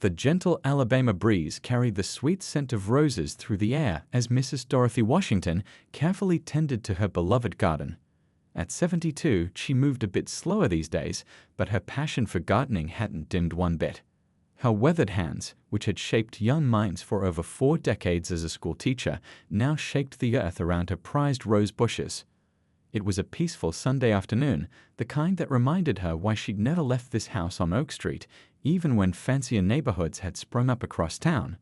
The gentle Alabama breeze carried the sweet scent of roses through the air as Mrs. Dorothy Washington carefully tended to her beloved garden. At 72, she moved a bit slower these days, but her passion for gardening hadn't dimmed one bit. Her weathered hands, which had shaped young minds for over 4 decades as a school teacher, now shaped the earth around her prized rose bushes. It was a peaceful Sunday afternoon, the kind that reminded her why she'd never left this house on Oak Street, even when fancier neighborhoods had sprung up across town.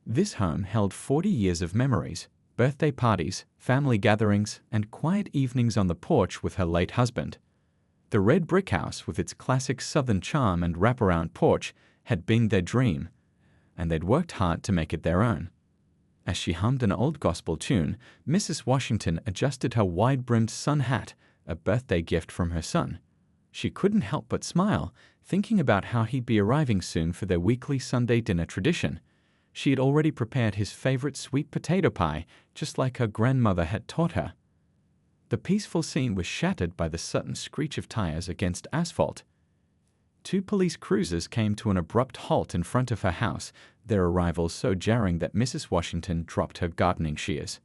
This home held 40 years of memories, birthday parties, family gatherings, and quiet evenings on the porch with her late husband. The red brick house, with its classic southern charm and wraparound porch, had been their dream, and they'd worked hard to make it their own. As she hummed an old gospel tune, Mrs. Washington adjusted her wide-brimmed sun hat, a birthday gift from her son. She couldn't help but smile, thinking about how he'd be arriving soon for their weekly Sunday dinner tradition. She had already prepared his favorite sweet potato pie, just like her grandmother had taught her. The peaceful scene was shattered by the sudden screech of tires against asphalt. 2 police cruisers came to an abrupt halt in front of her house, their arrival so jarring that Mrs. Washington dropped her gardening shears.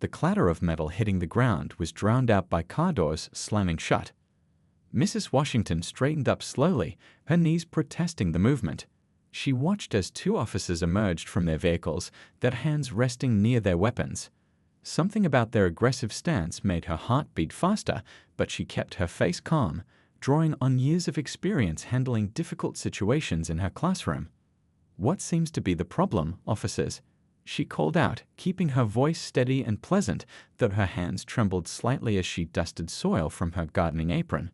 The clatter of metal hitting the ground was drowned out by car doors slamming shut. Mrs. Washington straightened up slowly, her knees protesting the movement. She watched as 2 officers emerged from their vehicles, their hands resting near their weapons. Something about their aggressive stance made her heart beat faster, but she kept her face calm, drawing on years of experience handling difficult situations in her classroom. "What seems to be the problem, officers?" she called out, keeping her voice steady and pleasant, though her hands trembled slightly as she dusted soil from her gardening apron.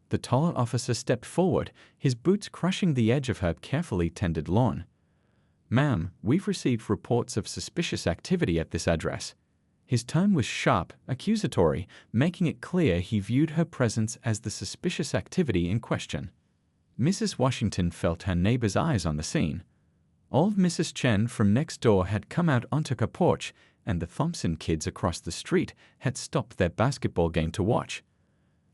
The taller officer stepped forward, his boots crushing the edge of her carefully tended lawn. "Ma'am, we've received reports of suspicious activity at this address." His tone was sharp, accusatory, making it clear he viewed her presence as the suspicious activity in question. Mrs. Washington felt her neighbor's eyes on the scene. Old Mrs. Chen from next door had come out onto her porch, and the Thompson kids across the street had stopped their basketball game to watch.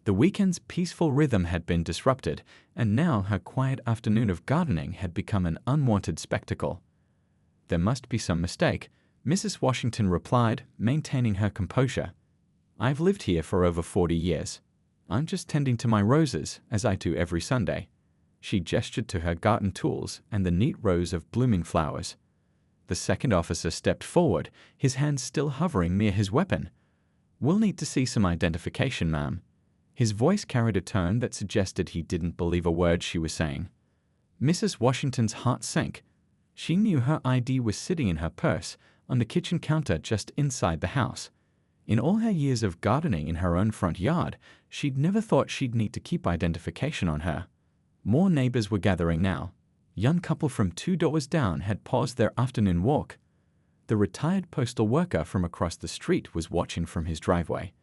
The weekend's peaceful rhythm had been disrupted, and now her quiet afternoon of gardening had become an unwanted spectacle. "There must be some mistake," Mrs. Washington replied, maintaining her composure. "I've lived here for over 40 years. I'm just tending to my roses, as I do every Sunday." She gestured to her garden tools and the neat rows of blooming flowers. The second officer stepped forward, his hand still hovering near his weapon. "We'll need to see some identification, ma'am." His voice carried a tone that suggested he didn't believe a word she was saying. Mrs. Washington's heart sank. She knew her ID was sitting in her purse, on the kitchen counter just inside the house. In all her years of gardening in her own front yard, she'd never thought she'd need to keep identification on her. More neighbors were gathering now. Young couple from 2 doors down had paused their afternoon walk. The retired postal worker from across the street was watching from his driveway.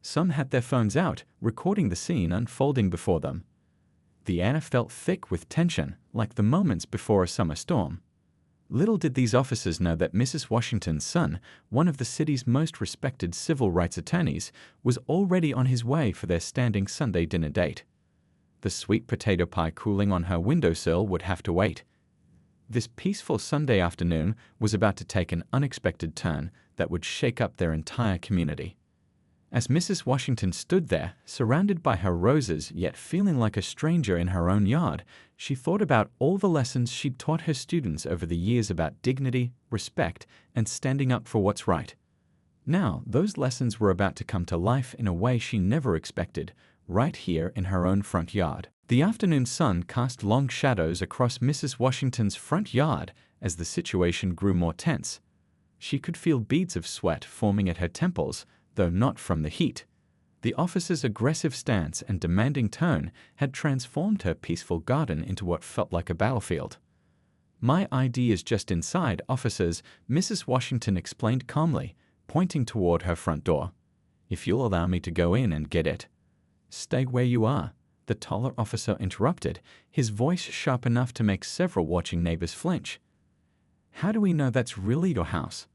Some had their phones out, recording the scene unfolding before them. The air felt thick with tension, like the moments before a summer storm. Little did these officers know that Mrs. Washington's son, one of the city's most respected civil rights attorneys, was already on his way for their standing Sunday dinner date. The sweet potato pie cooling on her windowsill would have to wait. This peaceful Sunday afternoon was about to take an unexpected turn that would shake up their entire community. As Mrs. Washington stood there, surrounded by her roses yet feeling like a stranger in her own yard, she thought about all the lessons she'd taught her students over the years about dignity, respect, and standing up for what's right. Now, those lessons were about to come to life in a way she never expected, right here in her own front yard. The afternoon sun cast long shadows across Mrs. Washington's front yard as the situation grew more tense. She could feel beads of sweat forming at her temples, though not from the heat. The officer's aggressive stance and demanding tone had transformed her peaceful garden into what felt like a battlefield. "My ID is just inside, officers," Mrs. Washington explained calmly, pointing toward her front door. "If you'll allow me to go in and get it." "Stay where you are," the taller officer interrupted, his voice sharp enough to make several watching neighbors flinch. "How do we know that's really your house?"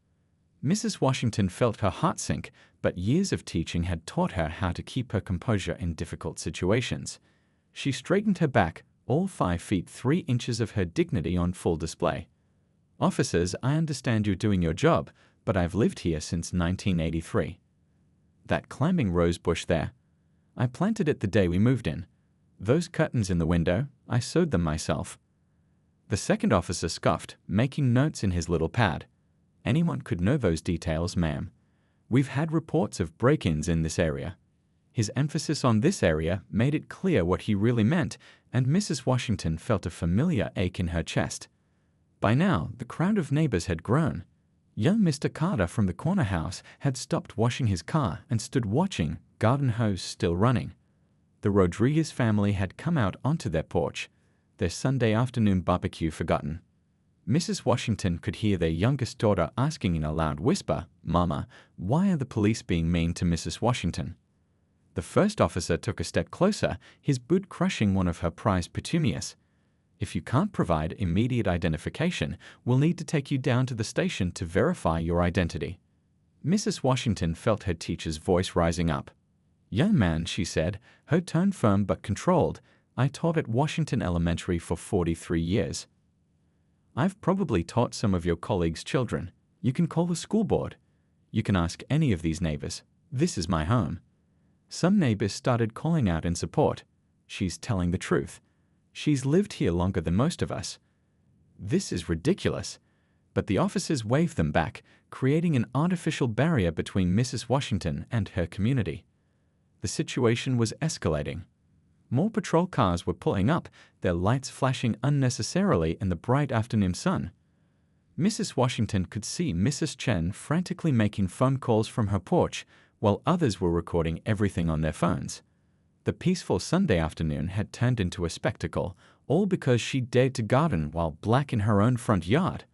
Mrs. Washington felt her heart sink, but years of teaching had taught her how to keep her composure in difficult situations. She straightened her back, all 5 feet 3 inches of her dignity on full display. "Officers, I understand you're doing your job, but I've lived here since 1983. That climbing rose bush there, I planted it the day we moved in. Those curtains in the window, I sewed them myself." The second officer scoffed, making notes in his little pad. "Anyone could know those details, ma'am. We've had reports of break-ins in this area." His emphasis on this area made it clear what he really meant, and Mrs. Washington felt a familiar ache in her chest. By now, the crowd of neighbors had grown. Young Mr. Carter from the corner house had stopped washing his car and stood watching, garden hose still running. The Rodriguez family had come out onto their porch, their Sunday afternoon barbecue forgotten. Mrs. Washington could hear their youngest daughter asking in a loud whisper, "Mama, why are the police being mean to Mrs. Washington?" The first officer took a step closer, his boot crushing one of her prized petunias. "If you can't provide immediate identification, we'll need to take you down to the station to verify your identity." Mrs. Washington felt her teacher's voice rising up. "Young man," she said, her tone firm but controlled, "I taught at Washington Elementary for 43 years. I've probably taught some of your colleagues' children. You can call the school board. You can ask any of these neighbors. This is my home." Some neighbors started calling out in support. "She's telling the truth. She's lived here longer than most of us. This is ridiculous." But the officers waved them back, creating an artificial barrier between Mrs. Washington and her community. The situation was escalating. More patrol cars were pulling up, their lights flashing unnecessarily in the bright afternoon sun. Mrs. Washington could see Mrs. Chen frantically making phone calls from her porch, while others were recording everything on their phones. The peaceful Sunday afternoon had turned into a spectacle, all because she dared to garden while black in her own front yard.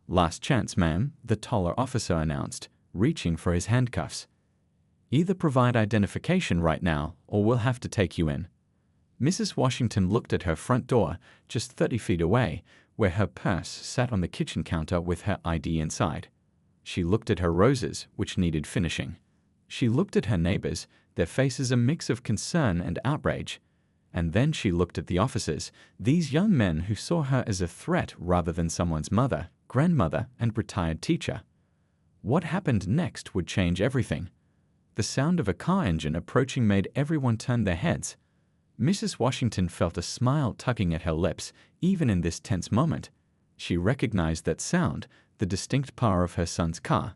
"Last chance, ma'am," the taller officer announced, reaching for his handcuffs. "Either provide identification right now, or we'll have to take you in." Mrs. Washington looked at her front door, just 30 feet away, where her purse sat on the kitchen counter with her ID inside. She looked at her roses, which needed finishing. She looked at her neighbors, their faces a mix of concern and outrage. And then she looked at the officers, these young men who saw her as a threat rather than someone's mother, grandmother, and retired teacher. What happened next would change everything. The sound of a car engine approaching made everyone turn their heads. Mrs. Washington felt a smile tugging at her lips, even in this tense moment. She recognized that sound, the distinct purr of her son's car.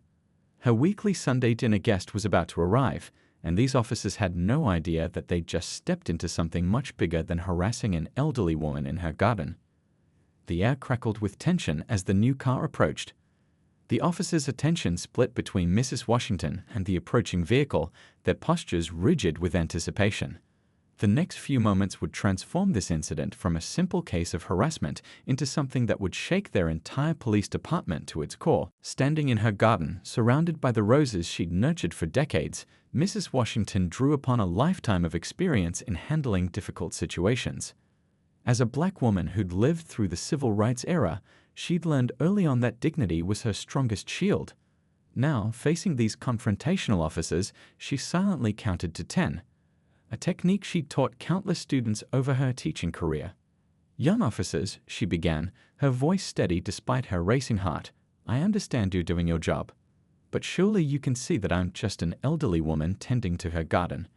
Her weekly Sunday dinner guest was about to arrive, and these officers had no idea that they'd just stepped into something much bigger than harassing an elderly woman in her garden. The air crackled with tension as the new car approached. The officers' attention split between Mrs. Washington and the approaching vehicle, their postures rigid with anticipation. The next few moments would transform this incident from a simple case of harassment into something that would shake their entire police department to its core. Standing in her garden, surrounded by the roses she'd nurtured for decades, Mrs. Washington drew upon a lifetime of experience in handling difficult situations. As a black woman who'd lived through the civil rights era, she'd learned early on that dignity was her strongest shield. Now, facing these confrontational officers, she silently counted to 10. A technique she'd taught countless students over her teaching career. "Young officers," she began, her voice steady despite her racing heart, "I understand you're doing your job. But surely you can see that I'm just an elderly woman tending to her garden."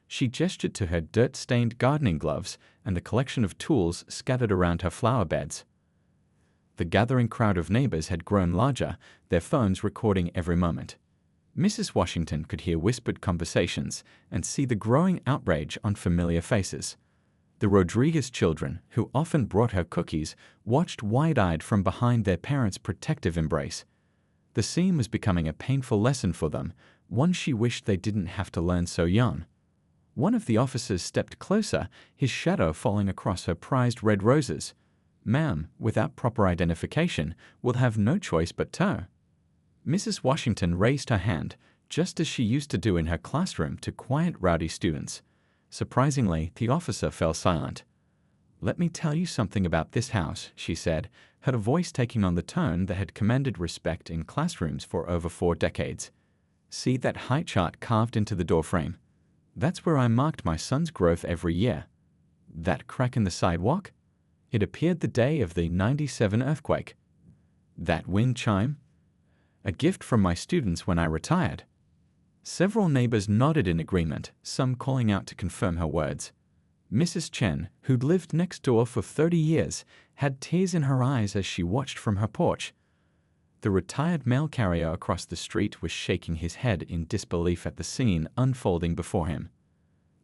She gestured to her dirt-stained gardening gloves and the collection of tools scattered around her flower beds. The gathering crowd of neighbors had grown larger, their phones recording every moment. Mrs. Washington could hear whispered conversations and see the growing outrage on familiar faces. The Rodriguez children, who often brought her cookies, watched wide-eyed from behind their parents' protective embrace. The scene was becoming a painful lesson for them, one she wished they didn't have to learn so young. One of the officers stepped closer, his shadow falling across her prized red roses. "Ma'am, without proper identification, we'll have no choice but to." Mrs. Washington raised her hand, just as she used to do in her classroom to quiet rowdy students. Surprisingly, the officer fell silent. "Let me tell you something about this house," she said, her voice taking on the tone that had commanded respect in classrooms for over 4 decades. "See that height chart carved into the doorframe? That's where I marked my son's growth every year. That crack in the sidewalk? It appeared the day of the '97 earthquake. That wind chime? A gift from my students when I retired. Several neighbors nodded in agreement, some calling out to confirm her words. Mrs. Chen, who'd lived next door for 30 years, had tears in her eyes as she watched from her porch. The retired mail carrier across the street was shaking his head in disbelief at the scene unfolding before him.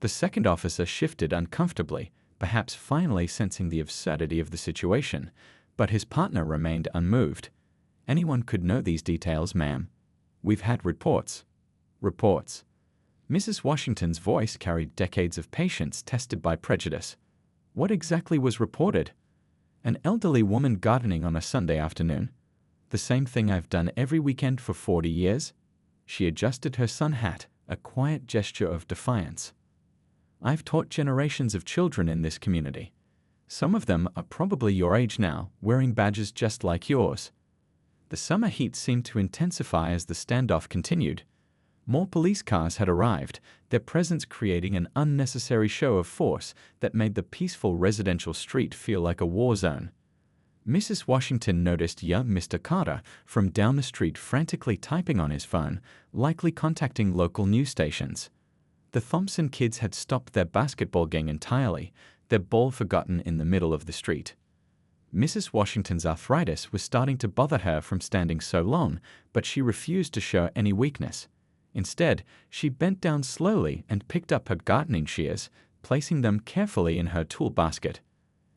The second officer shifted uncomfortably, perhaps finally sensing the absurdity of the situation, but his partner remained unmoved. Anyone could know these details, ma'am. We've had reports. Reports. Mrs. Washington's voice carried decades of patience tested by prejudice. What exactly was reported? An elderly woman gardening on a Sunday afternoon. The same thing I've done every weekend for 40 years. She adjusted her sun hat, a quiet gesture of defiance. I've taught generations of children in this community. Some of them are probably your age now, wearing badges just like yours. The summer heat seemed to intensify as the standoff continued. More police cars had arrived, their presence creating an unnecessary show of force that made the peaceful residential street feel like a war zone. Mrs. Washington noticed young Mr. Carter from down the street frantically typing on his phone, likely contacting local news stations. The Thompson kids had stopped their basketball game entirely, their ball forgotten in the middle of the street. Mrs. Washington's arthritis was starting to bother her from standing so long, but she refused to show any weakness. Instead, she bent down slowly and picked up her gardening shears, placing them carefully in her tool basket.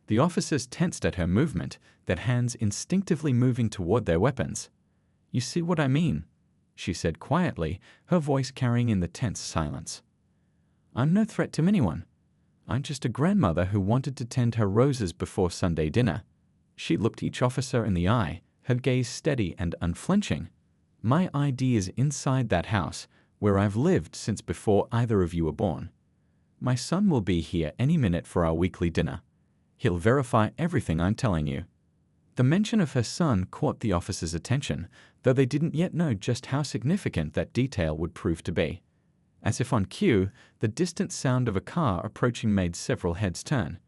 The officers tensed at her movement, their hands instinctively moving toward their weapons. "You see what I mean?" she said quietly, her voice carrying in the tense silence. "I'm no threat to anyone. I'm just a grandmother who wanted to tend her roses before Sunday dinner." She looked each officer in the eye, her gaze steady and unflinching. "My ID is inside that house, where I've lived since before either of you were born. My son will be here any minute for our weekly dinner. He'll verify everything I'm telling you." The mention of her son caught the officers' attention, though they didn't yet know just how significant that detail would prove to be. As if on cue, the distant sound of a car approaching made several heads turn.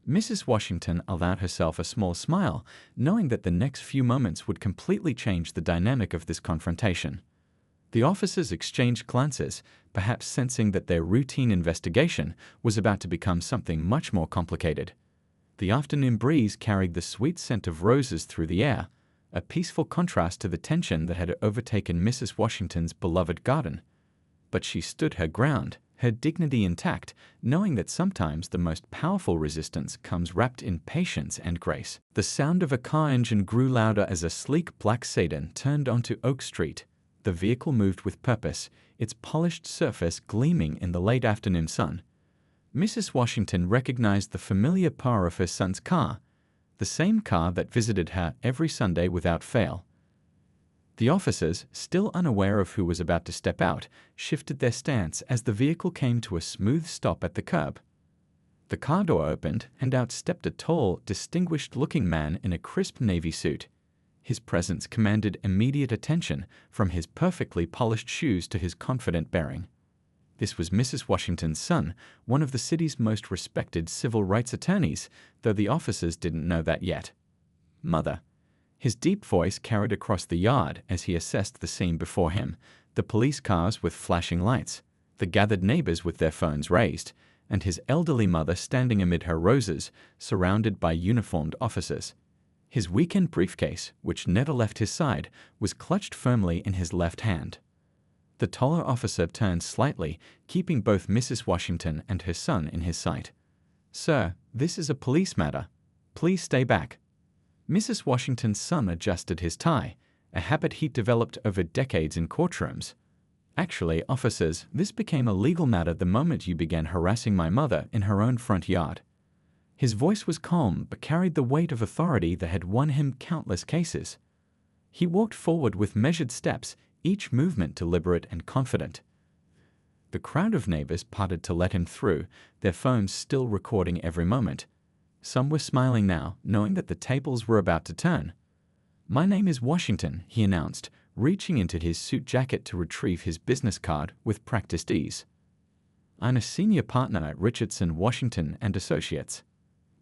Mrs. Washington allowed herself a small smile, knowing that the next few moments would completely change the dynamic of this confrontation. The officers exchanged glances, perhaps sensing that their routine investigation was about to become something much more complicated. The afternoon breeze carried the sweet scent of roses through the air, a peaceful contrast to the tension that had overtaken Mrs. Washington's beloved garden. But she stood her ground, her dignity intact, knowing that sometimes the most powerful resistance comes wrapped in patience and grace. The sound of a car engine grew louder as a sleek black sedan turned onto Oak Street. The vehicle moved with purpose, its polished surface gleaming in the late afternoon sun. Mrs. Washington recognized the familiar purr of her son's car, the same car that visited her every Sunday without fail. The officers, still unaware of who was about to step out, shifted their stance as the vehicle came to a smooth stop at the curb. The car door opened, and out stepped a tall, distinguished-looking man in a crisp navy suit. His presence commanded immediate attention, from his perfectly polished shoes to his confident bearing. This was Mrs. Washington's son, one of the city's most respected civil rights attorneys, though the officers didn't know that yet. "Mother." His deep voice carried across the yard as he assessed the scene before him, the police cars with flashing lights, the gathered neighbors with their phones raised, and his elderly mother standing amid her roses, surrounded by uniformed officers. His weekend briefcase, which never left his side, was clutched firmly in his left hand. The taller officer turned slightly, keeping both Mrs. Washington and her son in his sight. "Sir, this is a police matter. Please stay back." Mrs. Washington's son adjusted his tie, a habit he'd developed over decades in courtrooms. "Actually, officers, this became a legal matter the moment you began harassing my mother in her own front yard." His voice was calm but carried the weight of authority that had won him countless cases. He walked forward with measured steps, each movement deliberate and confident. The crowd of neighbors parted to let him through, their phones still recording every moment. Some were smiling now, knowing that the tables were about to turn. "My name is Washington," he announced, reaching into his suit jacket to retrieve his business card with practiced ease. I'm a senior partner at Richardson, Washington and Associates.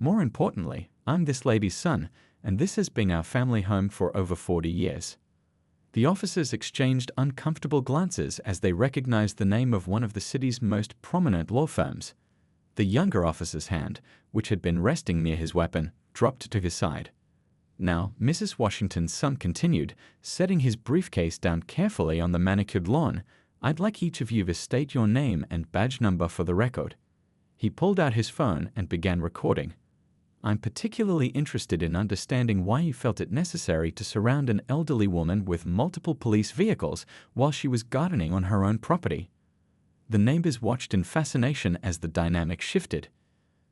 More importantly, I'm this lady's son, and this has been our family home for over 40 years. The officers exchanged uncomfortable glances as they recognized the name of one of the city's most prominent law firms. The younger officer's hand, which had been resting near his weapon, dropped to his side. Now, Mrs. Washington's son continued, setting his briefcase down carefully on the manicured lawn. I'd like each of you to state your name and badge number for the record. He pulled out his phone and began recording. I'm particularly interested in understanding why you felt it necessary to surround an elderly woman with multiple police vehicles while she was gardening on her own property. The neighbors watched in fascination as the dynamic shifted.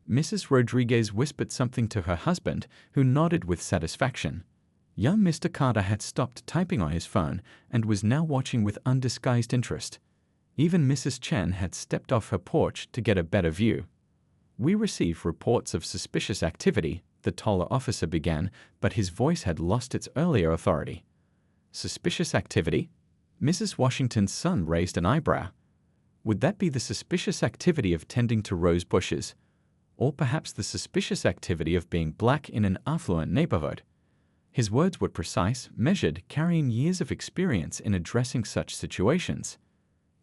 Mrs. Rodriguez whispered something to her husband, who nodded with satisfaction. Young Mr. Carter had stopped typing on his phone and was now watching with undisguised interest. Even Mrs. Chen had stepped off her porch to get a better view. We received reports of suspicious activity, the taller officer began, but his voice had lost its earlier authority. Suspicious activity? Mrs. Washington's son raised an eyebrow. Would that be the suspicious activity of tending to rose bushes? Or perhaps the suspicious activity of being black in an affluent neighborhood? His words were precise, measured, carrying years of experience in addressing such situations.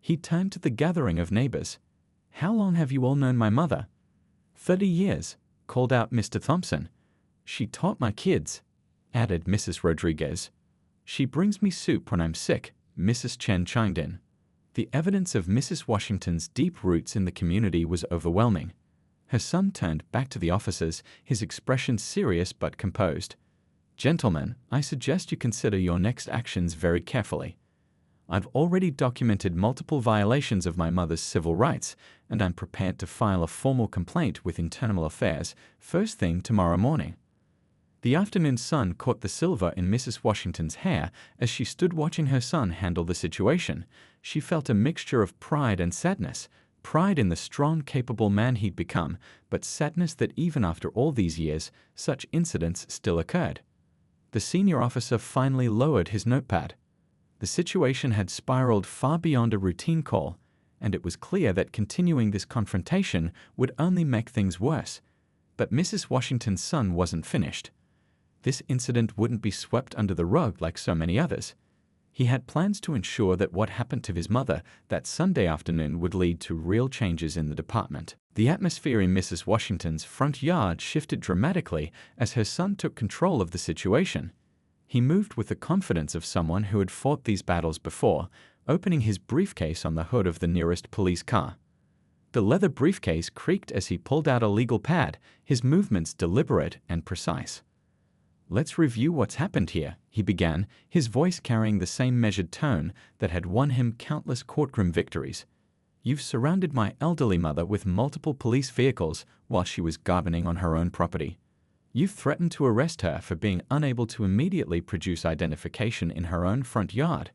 He turned to the gathering of neighbors. How long have you all known my mother? 30 years, called out Mr. Thompson. She taught my kids, added Mrs. Rodriguez. She brings me soup when I'm sick, Mrs. Chen chimed in. The evidence of Mrs. Washington's deep roots in the community was overwhelming. Her son turned back to the officers, his expression serious but composed. Gentlemen, I suggest you consider your next actions very carefully. I've already documented multiple violations of my mother's civil rights, and I'm prepared to file a formal complaint with Internal Affairs first thing tomorrow morning. The afternoon sun caught the silver in Mrs. Washington's hair as she stood watching her son handle the situation. She felt a mixture of pride and sadness, pride in the strong, capable man he'd become, but sadness that even after all these years, such incidents still occurred. The senior officer finally lowered his notepad. The situation had spiraled far beyond a routine call, and it was clear that continuing this confrontation would only make things worse. But Mrs. Washington's son wasn't finished. This incident wouldn't be swept under the rug like so many others. He had plans to ensure that what happened to his mother that Sunday afternoon would lead to real changes in the department. The atmosphere in Mrs. Washington's front yard shifted dramatically as her son took control of the situation. He moved with the confidence of someone who had fought these battles before, opening his briefcase on the hood of the nearest police car. The leather briefcase creaked as he pulled out a legal pad, his movements deliberate and precise. Let's review what's happened here, he began, his voice carrying the same measured tone that had won him countless courtroom victories. You've surrounded my elderly mother with multiple police vehicles while she was gardening on her own property. You've threatened to arrest her for being unable to immediately produce identification in her own front yard.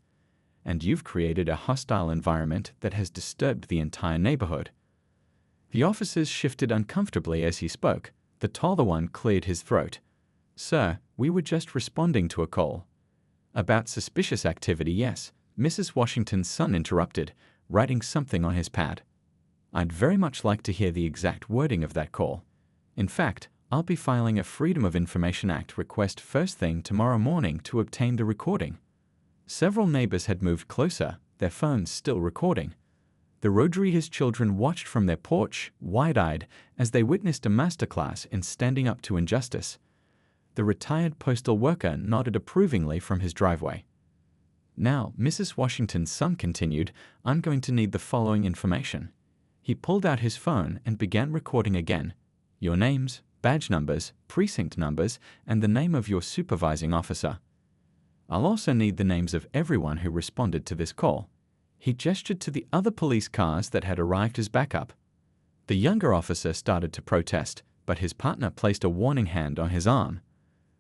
And you've created a hostile environment that has disturbed the entire neighborhood. The officers shifted uncomfortably as he spoke. The taller one cleared his throat. Sir, we were just responding to a call. About suspicious activity, yes, Mrs. Washington's son interrupted, writing something on his pad. I'd very much like to hear the exact wording of that call. In fact, I'll be filing a Freedom of Information Act request first thing tomorrow morning to obtain the recording. Several neighbors had moved closer, their phones still recording. The Rodriguez children watched from their porch, wide-eyed, as they witnessed a masterclass in standing up to injustice. The retired postal worker nodded approvingly from his driveway. Now, Mrs. Washington's son continued, I'm going to need the following information. He pulled out his phone and began recording again. Your names, badge numbers, precinct numbers, and the name of your supervising officer. I'll also need the names of everyone who responded to this call. He gestured to the other police cars that had arrived as backup. The younger officer started to protest, but his partner placed a warning hand on his arm.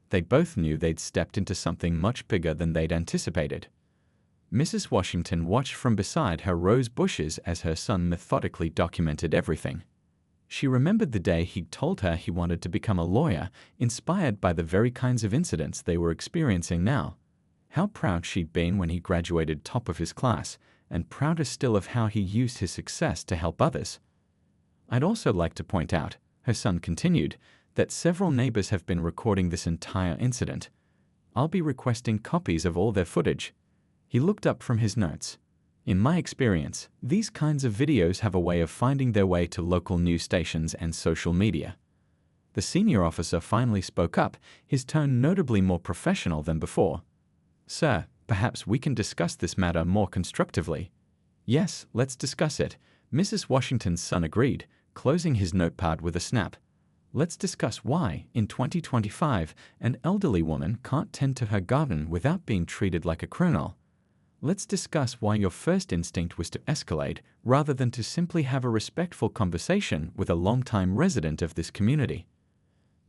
They both knew they'd stepped into something much bigger than they'd anticipated. Mrs. Washington watched from beside her rose bushes as her son methodically documented everything. She remembered the day he'd told her he wanted to become a lawyer, inspired by the very kinds of incidents they were experiencing now. How proud she'd been when he graduated top of his class, and prouder still of how he used his success to help others. I'd also like to point out, her son continued, that several neighbors have been recording this entire incident. I'll be requesting copies of all their footage. He looked up from his notes. In my experience, these kinds of videos have a way of finding their way to local news stations and social media. The senior officer finally spoke up, his tone notably more professional than before. Sir, perhaps we can discuss this matter more constructively. Yes, let's discuss it. Mrs. Washington's son agreed, closing his notepad with a snap. Let's discuss why, in 2025, an elderly woman can't tend to her garden without being treated like a criminal. Let's discuss why your first instinct was to escalate rather than to simply have a respectful conversation with a longtime resident of this community.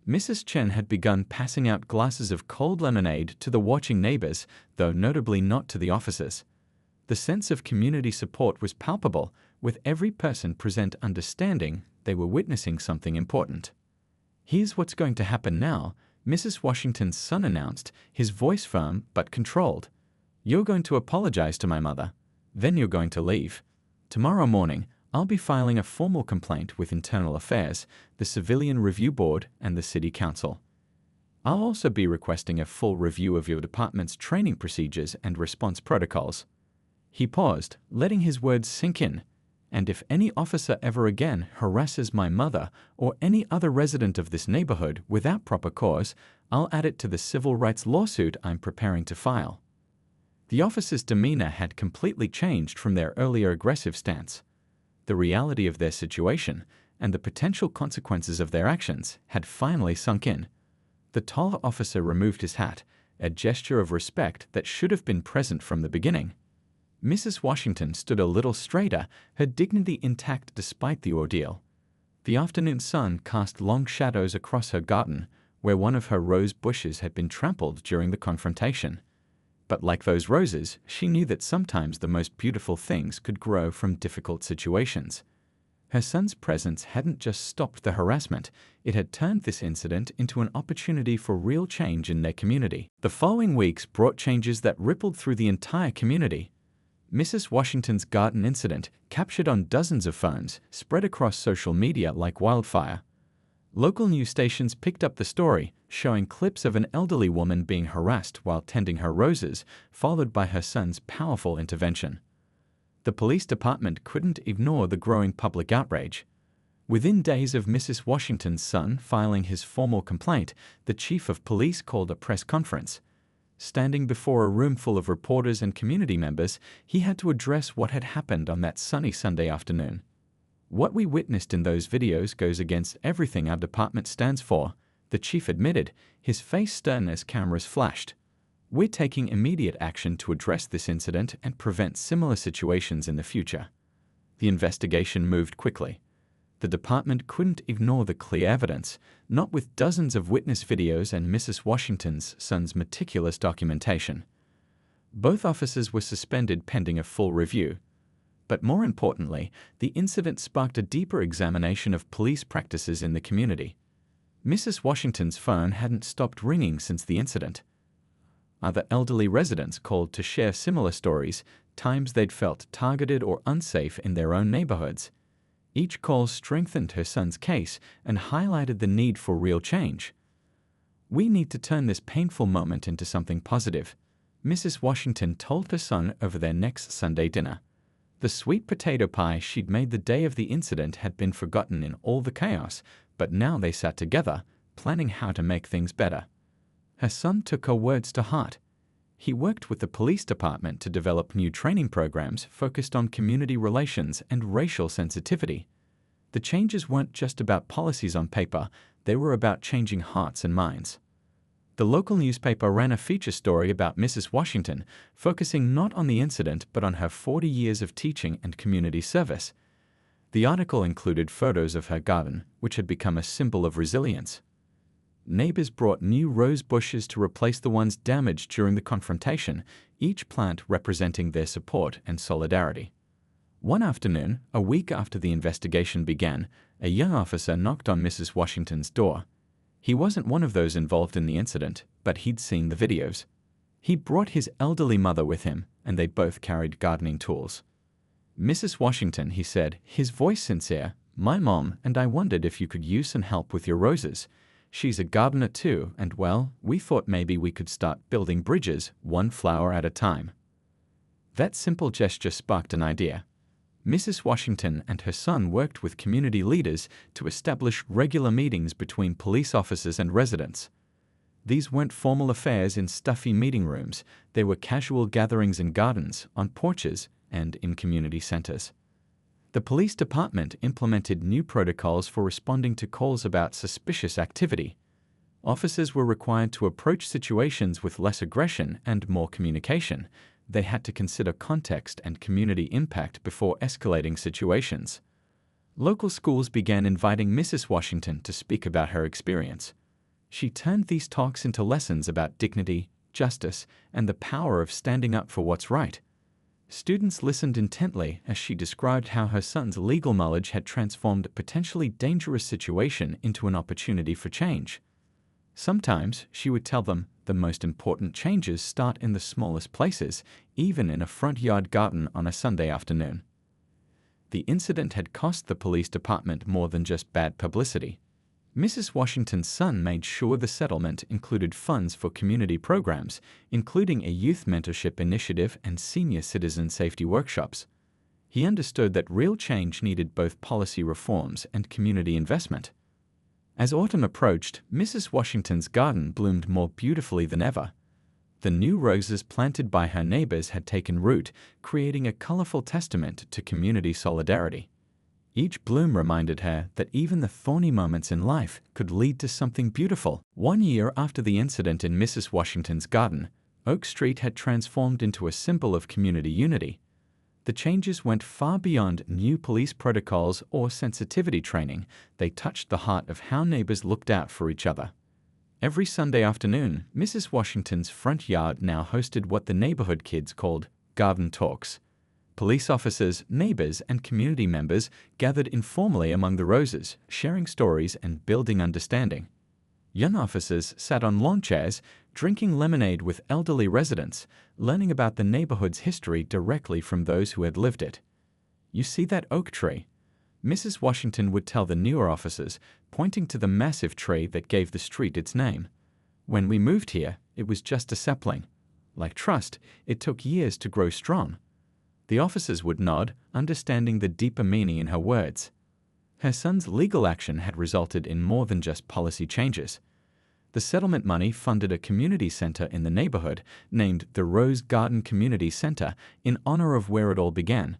Mrs. Chen had begun passing out glasses of cold lemonade to the watching neighbors, though notably not to the officers. The sense of community support was palpable, with every person present understanding they were witnessing something important. Here's what's going to happen now, Mrs. Washington's son announced, his voice firm but controlled. You're going to apologize to my mother. Then you're going to leave. Tomorrow morning, I'll be filing a formal complaint with Internal Affairs, the Civilian Review Board, and the City Council. I'll also be requesting a full review of your department's training procedures and response protocols. He paused, letting his words sink in. And if any officer ever again harasses my mother or any other resident of this neighborhood without proper cause, I'll add it to the civil rights lawsuit I'm preparing to file. The officer's demeanor had completely changed from their earlier aggressive stance. The reality of their situation and the potential consequences of their actions had finally sunk in. The taller officer removed his hat, a gesture of respect that should have been present from the beginning. Mrs. Washington stood a little straighter, her dignity intact despite the ordeal. The afternoon sun cast long shadows across her garden, where one of her rose bushes had been trampled during the confrontation. But like those roses, she knew that sometimes the most beautiful things could grow from difficult situations. Her son's presence hadn't just stopped the harassment, it had turned this incident into an opportunity for real change in their community. The following weeks brought changes that rippled through the entire community. Mrs. Washington's garden incident, captured on dozens of phones, spread across social media like wildfire. Local news stations picked up the story, showing clips of an elderly woman being harassed while tending her roses, followed by her son's powerful intervention. The police department couldn't ignore the growing public outrage. Within days of Mrs. Washington's son filing his formal complaint, the chief of police called a press conference. Standing before a room full of reporters and community members, he had to address what had happened on that sunny Sunday afternoon. What we witnessed in those videos goes against everything our department stands for, the chief admitted, his face stern as cameras flashed. We're taking immediate action to address this incident and prevent similar situations in the future. The investigation moved quickly. The department couldn't ignore the clear evidence, not with dozens of witness videos and Mrs. Washington's son's meticulous documentation. Both officers were suspended pending a full review. But more importantly, the incident sparked a deeper examination of police practices in the community. Mrs. Washington's phone hadn't stopped ringing since the incident. Other elderly residents called to share similar stories, times they'd felt targeted or unsafe in their own neighborhoods. Each call strengthened her son's case and highlighted the need for real change. We need to turn this painful moment into something positive, Mrs. Washington told her son over their next Sunday dinner. The sweet potato pie she'd made the day of the incident had been forgotten in all the chaos, but now they sat together, planning how to make things better. Her son took her words to heart. He worked with the police department to develop new training programs focused on community relations and racial sensitivity. The changes weren't just about policies on paper, they were about changing hearts and minds. The local newspaper ran a feature story about Mrs. Washington, focusing not on the incident but on her 40 years of teaching and community service. The article included photos of her garden, which had become a symbol of resilience. Neighbors brought new rose bushes to replace the ones damaged during the confrontation, each plant representing their support and solidarity. One afternoon, a week after the investigation began, a young officer knocked on Mrs. Washington's door. He wasn't one of those involved in the incident, but he'd seen the videos. He brought his elderly mother with him, and they both carried gardening tools. Mrs. Washington, he said, his voice sincere, My mom and I wondered if you could use some help with your roses. She's a gardener too, and well, we thought maybe we could start building bridges, one flower at a time." That simple gesture sparked an idea. Mrs. Washington and her son worked with community leaders to establish regular meetings between police officers and residents. These weren't formal affairs in stuffy meeting rooms. They were casual gatherings in gardens, on porches, and in community centers. The police department implemented new protocols for responding to calls about suspicious activity. Officers were required to approach situations with less aggression and more communication. They had to consider context and community impact before escalating situations. Local schools began inviting Mrs. Washington to speak about her experience. She turned these talks into lessons about dignity, justice, and the power of standing up for what's right. Students listened intently as she described how her son's legal knowledge had transformed a potentially dangerous situation into an opportunity for change. Sometimes she would tell them the most important changes start in the smallest places, even in a front yard garden on a Sunday afternoon. The incident had cost the police department more than just bad publicity. Mrs. Washington's son made sure the settlement included funds for community programs, including a youth mentorship initiative and senior citizen safety workshops. He understood that real change needed both policy reforms and community investment. As autumn approached, Mrs. Washington's garden bloomed more beautifully than ever. The new roses planted by her neighbors had taken root, creating a colorful testament to community solidarity. Each bloom reminded her that even the thorny moments in life could lead to something beautiful. 1 year after the incident in Mrs. Washington's garden, Oak Street had transformed into a symbol of community unity. The changes went far beyond new police protocols or sensitivity training. They touched the heart of how neighbors looked out for each other. Every Sunday afternoon, Mrs. Washington's front yard now hosted what the neighborhood kids called garden talks. Police officers, neighbors, and community members gathered informally among the roses, sharing stories and building understanding. Young officers sat on lawn chairs, drinking lemonade with elderly residents, learning about the neighborhood's history directly from those who had lived it. "You see that oak tree?" Mrs. Washington would tell the newer officers, pointing to the massive tree that gave the street its name. "When we moved here, it was just a sapling. Like trust, it took years to grow strong." The officers would nod, understanding the deeper meaning in her words. Her son's legal action had resulted in more than just policy changes. The settlement money funded a community center in the neighborhood named the Rose Garden Community Center in honor of where it all began.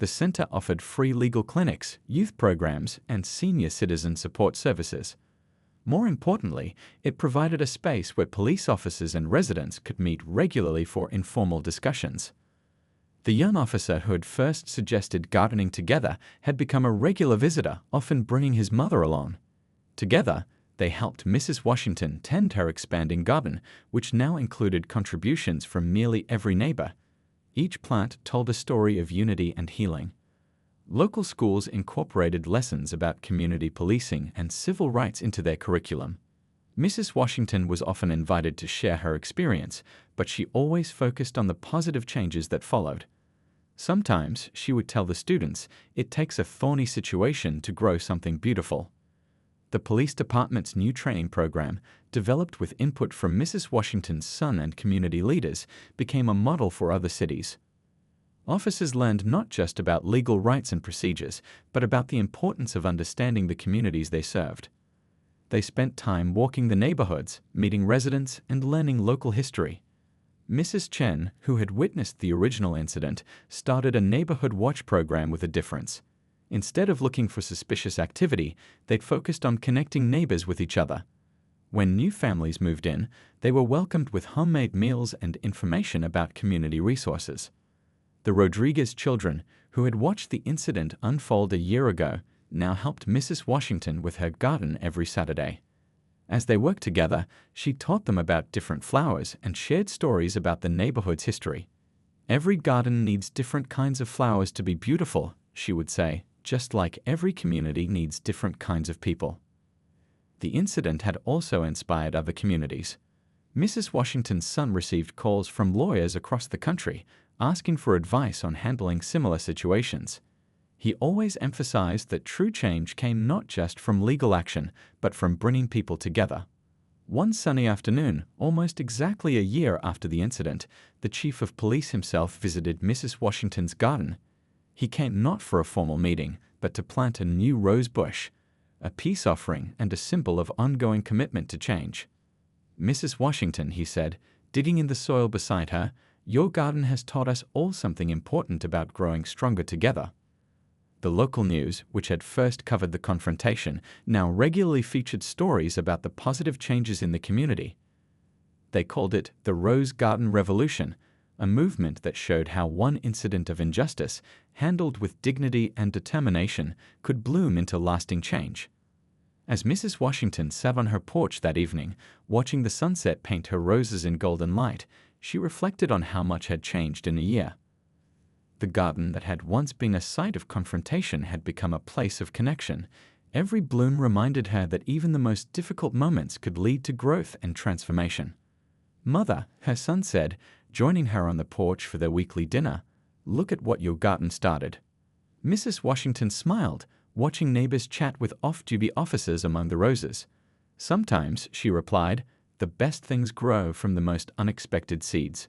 The center offered free legal clinics, youth programs, and senior citizen support services. More importantly, it provided a space where police officers and residents could meet regularly for informal discussions. The young officer who had first suggested gardening together had become a regular visitor, often bringing his mother along. Together, they helped Mrs. Washington tend her expanding garden, which now included contributions from nearly every neighbor. Each plant told a story of unity and healing. Local schools incorporated lessons about community policing and civil rights into their curriculum. Mrs. Washington was often invited to share her experience, but she always focused on the positive changes that followed. Sometimes, she would tell the students, it takes a thorny situation to grow something beautiful. The police department's new training program, developed with input from Mrs. Washington's son and community leaders, became a model for other cities. Officers learned not just about legal rights and procedures, but about the importance of understanding the communities they served. They spent time walking the neighborhoods, meeting residents, and learning local history. Mrs. Chen, who had witnessed the original incident, started a neighborhood watch program with a difference. Instead of looking for suspicious activity, they'd focused on connecting neighbors with each other. When new families moved in, they were welcomed with homemade meals and information about community resources. The Rodriguez children, who had watched the incident unfold a year ago, now helped Mrs. Washington with her garden every Saturday. As they worked together, she taught them about different flowers and shared stories about the neighborhood's history. "Every garden needs different kinds of flowers to be beautiful," she would say, "just like every community needs different kinds of people." The incident had also inspired other communities. Mrs. Washington's son received calls from lawyers across the country, asking for advice on handling similar situations. He always emphasized that true change came not just from legal action, but from bringing people together. One sunny afternoon, almost exactly a year after the incident, the chief of police himself visited Mrs. Washington's garden. He came not for a formal meeting, but to plant a new rose bush, a peace offering and a symbol of ongoing commitment to change. "Mrs. Washington," he said, digging in the soil beside her, "your garden has taught us all something important about growing stronger together." The local news, which had first covered the confrontation, now regularly featured stories about the positive changes in the community. They called it the Rose Garden Revolution, a movement that showed how one incident of injustice, handled with dignity and determination, could bloom into lasting change. As Mrs. Washington sat on her porch that evening, watching the sunset paint her roses in golden light, she reflected on how much had changed in a year. The garden that had once been a site of confrontation had become a place of connection. Every bloom reminded her that even the most difficult moments could lead to growth and transformation. "Mother," her son said, joining her on the porch for their weekly dinner, "look at what your garden started." Mrs. Washington smiled, watching neighbors chat with off-duty officers among the roses. "Sometimes," she replied, "the best things grow from the most unexpected seeds."